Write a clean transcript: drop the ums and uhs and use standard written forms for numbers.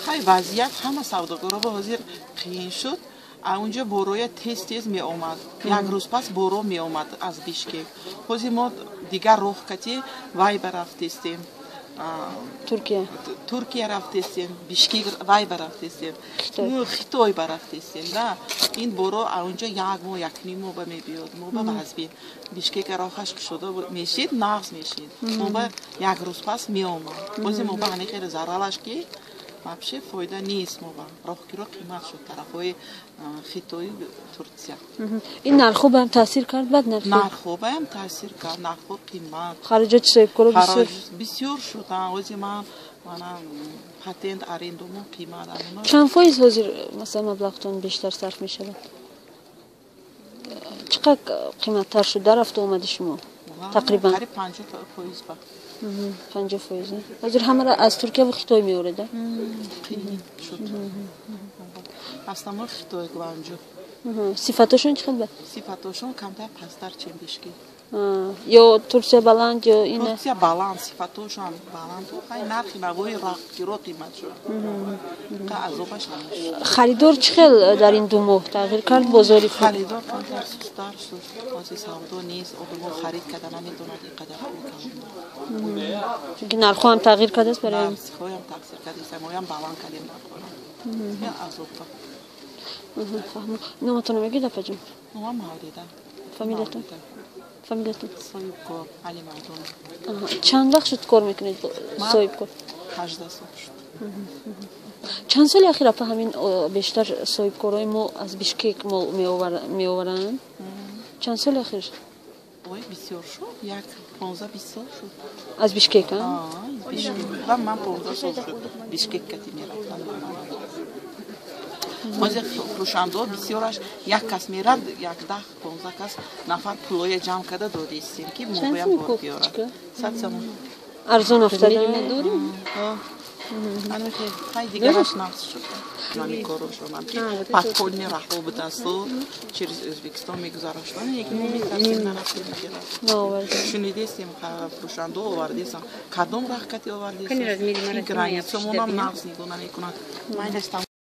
خیلی وضعیت همه سوداگرها با حاضر قیین شد. اونجا بوروی تیز می آمد. یک روز پس بورو می آمد از بیشکک. حاضر ما دیگر راه کتی وای برفتیم. ترکیه رفتیم. بیشکک وای برفتیم. خیتوی برفتیم. نه این بورو اونجا یک ماه یک نیم ماه به می بیاد. ما به وضعی بیشکک راهش شده میشید نقص میشید. ما به یک روز پس می آمد. حاضر ما به هنی خیلی ضررش کی вообще فایده نیست. ما راهگیرا قیمت شد طرفای خیتوی ترکیه. این نرخ هم تاثیر کرد بعد نرخ هم تاثیر کرد. نرخ قیمت خارجات صاحبکارا بسیار شدن. واسه من پتنت آریندومو قیمت دارم. چند فایز حاضر مثلا مبلغتون بیشتر صرف میشه؟ چقدر قیمت تر شد در هفته اومدی شما؟ تقریبا 50% 50%. حاضر همه را از ترکیه و خیتوی میورده. قیمت شد. اصلا ما خیتوی گوانجو. صفاتشون چقدر؟ صفاتشون کمتر پستر چیم بیشکی. یا ترکیه بلند یا اینه؟ ترکیه بلند صفاتشون بلند. خیلی نرخی نبوی راهگیرا قیمت شد. که عذابش نمیشه. خریدار چقدر در این دو ماه تغییر کرد بازاری؟ خریدار کمتر سستر شد. واسه سودا نیست. آدم خرید کردن نمیتونه اینقدر میکنه. چون نرخ هم تغییر کرده است برای نرخ هم تغییر کرده است. ما هم بلند کردیم نخورم. یا عذاب. نامتون میگید افا جون؟ نام مالیده. فامیلتون؟ فامیلتون؟ صاحبکار علی مردم. چند وقت شد کار میکنید صاحبکار؟ 18 سال شد. چند سال اخیر اپا همین بیشتر صاحبکارای ما از بیشکک میآورند؟ چند سال اخیر؟ وای بسیار شد. یک 15-20 سال شد. از بیشکک ها؟ بیشکک. و من 15 سال شد. بیشکک کتی میرفتم. ماذا فروشنده بسیارش یک کس میرد 10-15 کس نفر پولای جمع کرده داده استیم که موبایل بار بیاره. 100 سوم. ارزان افتاده؟ من خیلی دیگرش نقص شد. من کارو شدم که پاتکونی راه به دستو через ازبکستان میگذارش. من یکی میتونم نرسیم میگیرم. شنیدیم فروشنده آوردیم. کدوم راه کتی آوردیم؟ این گرانیت شما هم نقص نگونه میکنند. من